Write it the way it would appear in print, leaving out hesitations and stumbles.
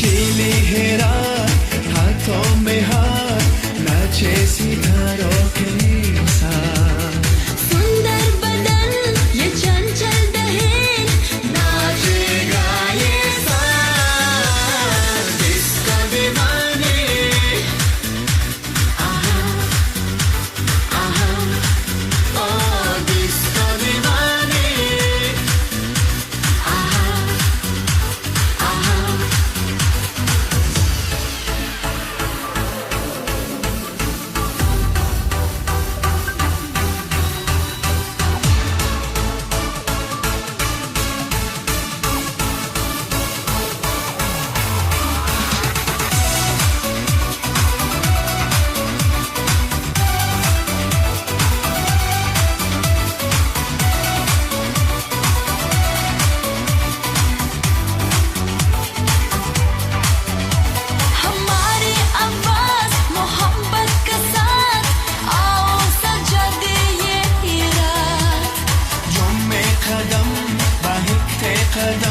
नशीली है रात, हाथों में हाथ, नाचे सितारों के साथ। सुंदर बदन ये चंचल दहेन, नाचेगा ये साथ। डिस्को दीवानी, आहा आहा ओ डिस्को दीवानी, आहा आहा हमारी आवाज मोहब्बत के साथ, आओ सजा दे ये रात। झूमे कदम, बहकते कदम,